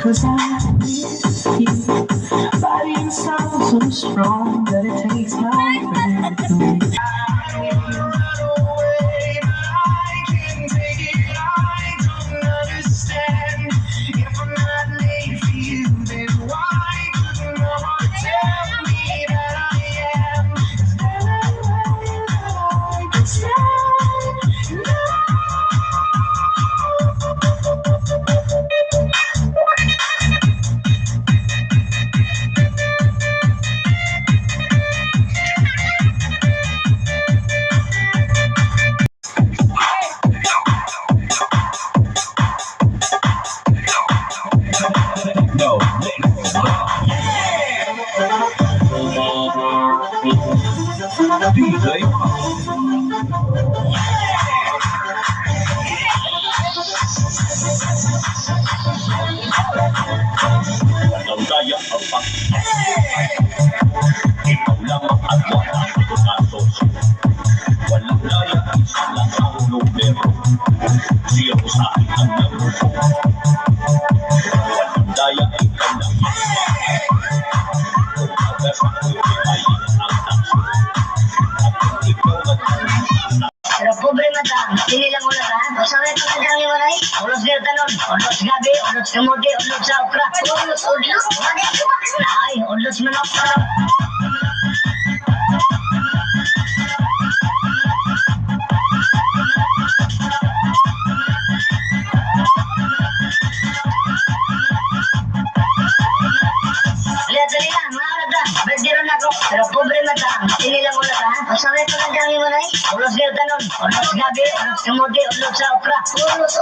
'cause I miss you. Body and soul so strong that it takes my breath away. DJ walang daya ang pag ikaw lamang at wala ang sosyo. Walang daya, isa lang ang numero. Zero sa akin ang nabuko. Walang daya, ikaw lang. Kung agas ako ay ang takso. At kung ikaw at Pero problema ta, sinilang ulat ha. O sa ito ng kami manay, ulos ng tanon, ulos gabi, ulos kamote, ulos sa okra, ulos, ay, ulos manok. Dali lang, mga ulat ha. Birthday ron ako. Pero problema ta, sinilang ulat ha. O sa ito ng kami manay, ulos ng tanon, ulos gabi, ulos kamote, ulos sa okra, ulos.